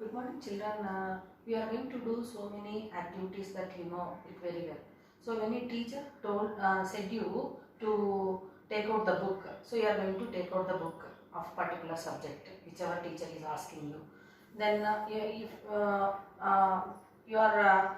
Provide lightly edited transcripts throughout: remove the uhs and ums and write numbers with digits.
Good morning, children. We are going to do so many activities that you know it very well. So when a teacher said you to take out the book, so you are going to take out the book of particular subject, whichever teacher is asking you. Then if you are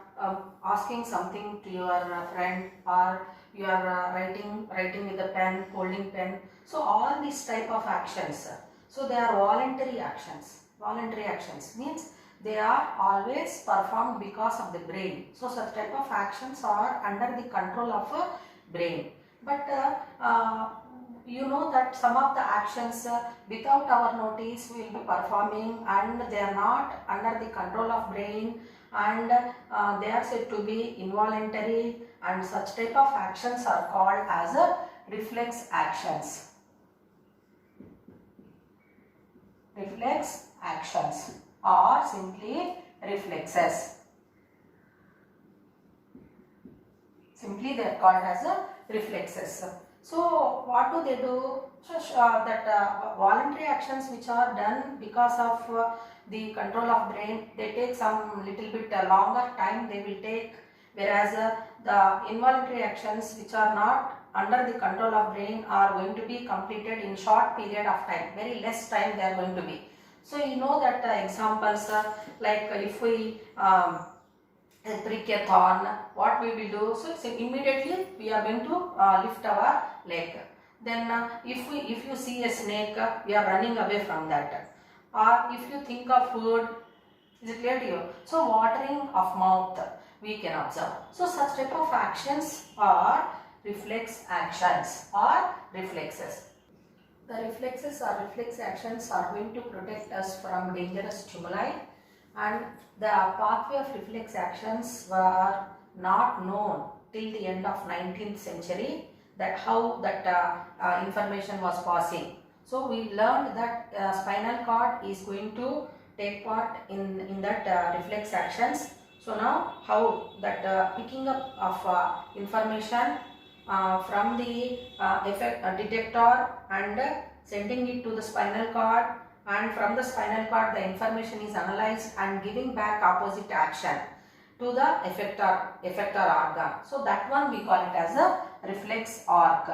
asking something to your friend, or you are writing with a pen, holding pen. So all these type of actions. So they are voluntary actions. Voluntary actions means they are always performed because of the brain. So such type of actions are under the control of a brain. But you know that some of the actions without our notice we will be performing, and they are not under the control of brain, and they are said to be involuntary, and such type of actions are called as a reflex actions. Reflex actions or simply reflexes. Simply they are called as a reflexes. So what do they do? So voluntary actions which are done because of the control of brain, they take some little bit longer time they will take, whereas the involuntary actions which are not under the control of brain are going to be completed in short period of time, very less time they are going to be. So you know that examples like if we prick a thorn, what we will do? So immediately we are going to lift our leg. Then if you see a snake, we are running away from that. Or if you think of food, is it clear to you? So watering of mouth we can observe. So such type of actions are reflex actions or reflexes. The reflexes or reflex actions are going to protect us from dangerous stimuli, and the pathway of reflex actions were not known till the end of 19th century, that how that information was passing. So we learned that spinal cord is going to take part in that reflex actions. So now how that picking up of information from the detector and sending it to the spinal cord, and from the spinal cord the information is analyzed and giving back opposite action to the effector organ. So that one we call it as a reflex arc.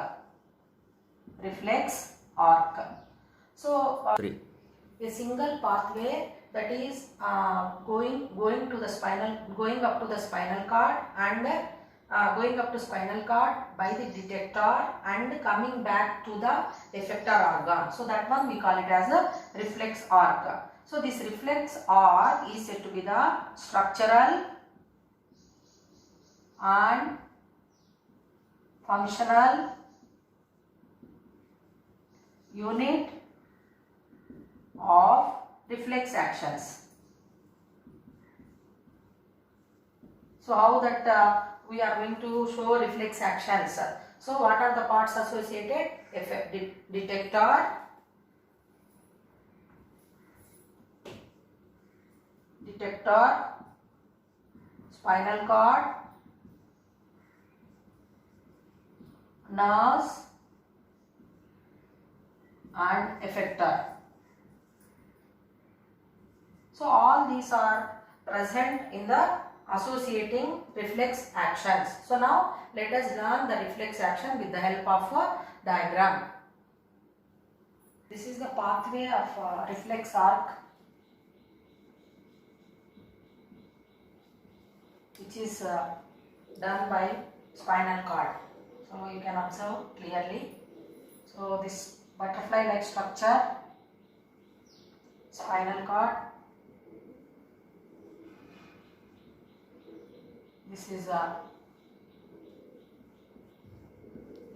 Reflex arc. So a single pathway that is going to the spinal, going up to the spinal cord, and going up to spinal cord by the detector and coming back to the effector organ. So that one we call it as a reflex arc. So this reflex arc is said to be the structural and functional unit of reflex actions. So how that we are going to show reflex actions. So what are the parts associated? Detector, spinal cord, nerves and effector. So all these are present in the associating reflex actions. So now let us learn the reflex action with the help of a diagram. This is the pathway of reflex arc, which is done by spinal cord. So you can observe clearly. So this butterfly like structure, spinal cord. This is a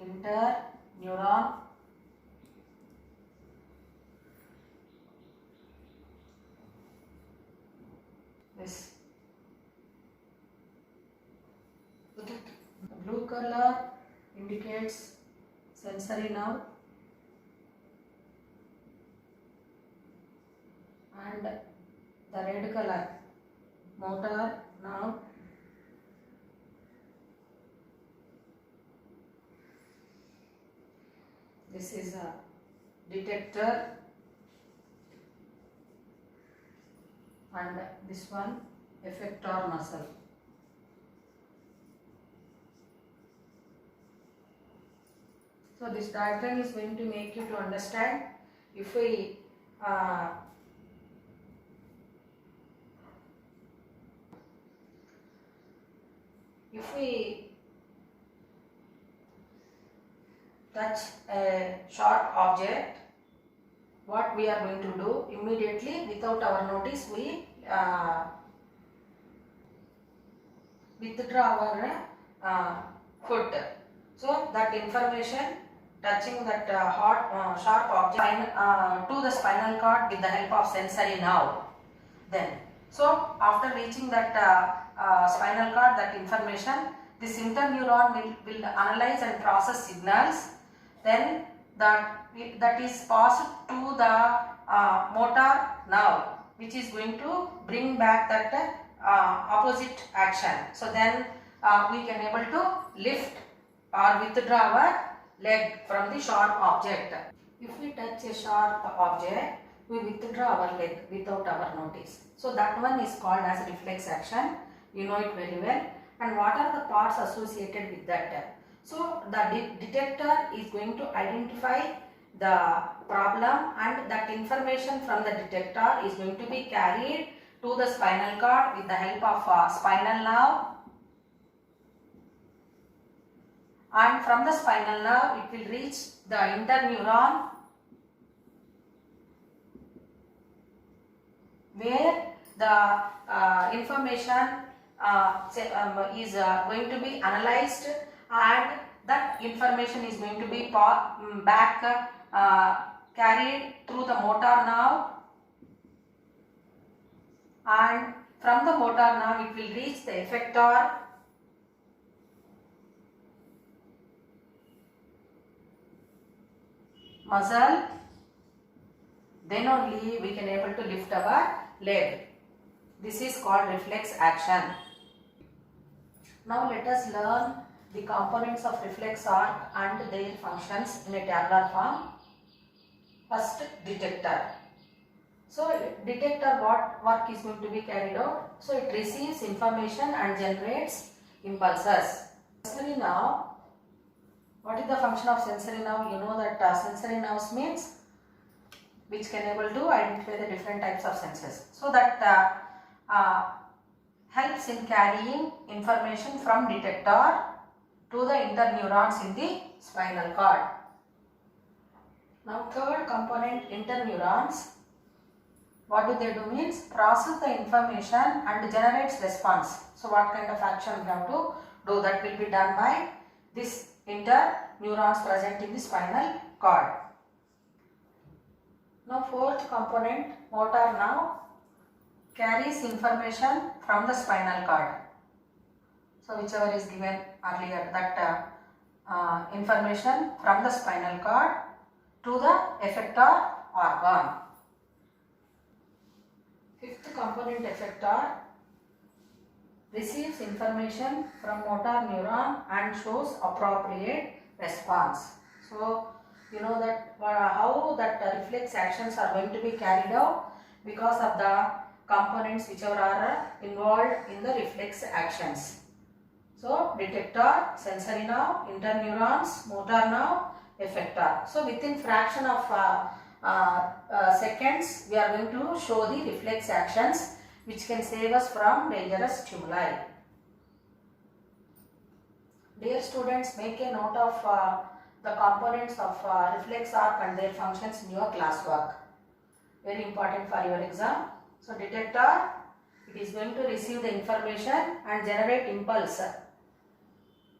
interneuron. This the blue color indicates sensory nerve, and the red color motor nerve. This is a detector and this one effector muscle. So this diagram is going to make you to understand if we touch a sharp object, what we are going to do immediately without our notice, we withdraw our foot. So that information touching that sharp object to the spinal cord with the help of sensory nerve. Then, so after reaching that spinal cord, that information, this interneuron will analyze and process signals. Then that is passed to the motor nerve, which is going to bring back that opposite action. So then we can able to lift or withdraw our leg from the sharp object. If we touch a sharp object, we withdraw our leg without our notice. So that one is called as reflex action. You know it very well. And what are the parts associated with that? So the detector is going to identify the problem, and that information from the detector is going to be carried to the spinal cord with the help of spinal nerve, and from the spinal nerve it will reach the interneuron, where the information is going to be analyzed, and that information is going to be back carried through the motor nerve, and from the motor nerve it will reach the effector, muscle. Then only we can able to lift our leg. This is called reflex action. Now let us learn the components of reflex arc and their functions in a tabular form. First, detector. So detector, what work is going to be carried out? So it receives information and generates impulses. Sensory nerve. What is the function of sensory nerve? You know that sensory nerves means which can able to identify the different types of senses. So that helps in carrying information from detector to the interneurons in the spinal cord. Now third component, interneurons. What do they do means process the information and generates response. So what kind of action we have to do, that will be done by this interneurons present in the spinal cord. Now fourth component, motor nerve, carries information from the spinal cord. So whichever is given earlier, that information from the spinal cord to the effector organ. Fifth component, effector, receives information from motor neuron and shows appropriate response. So you know that how that reflex actions are going to be carried out because of the components whichever are involved in the reflex actions. So detector, sensory nerve, interneurons, motor nerve, effector. So within fraction of seconds we are going to show the reflex actions which can save us from dangerous stimuli. Dear students, make a note of the components of reflex arc and their functions in your classwork. Very important for your exam. So detector, it is going to receive the information and generate impulse.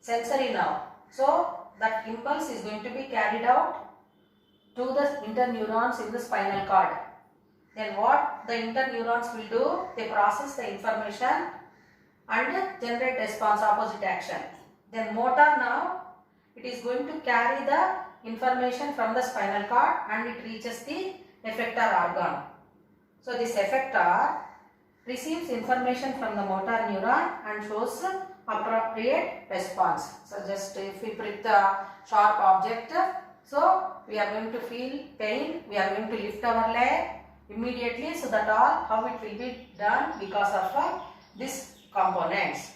Sensory nerve. So that impulse is going to be carried out to the interneurons in the spinal cord. Then what the interneurons will do? They process the information and generate response, opposite action. Then motor nerve, it is going to carry the information from the spinal cord and it reaches the effector organ. So this effector receives information from the motor neuron and shows appropriate response. So just if we prick the sharp object, so we are going to feel pain, we are going to lift our leg, immediately. So that all how it will be done because of this components.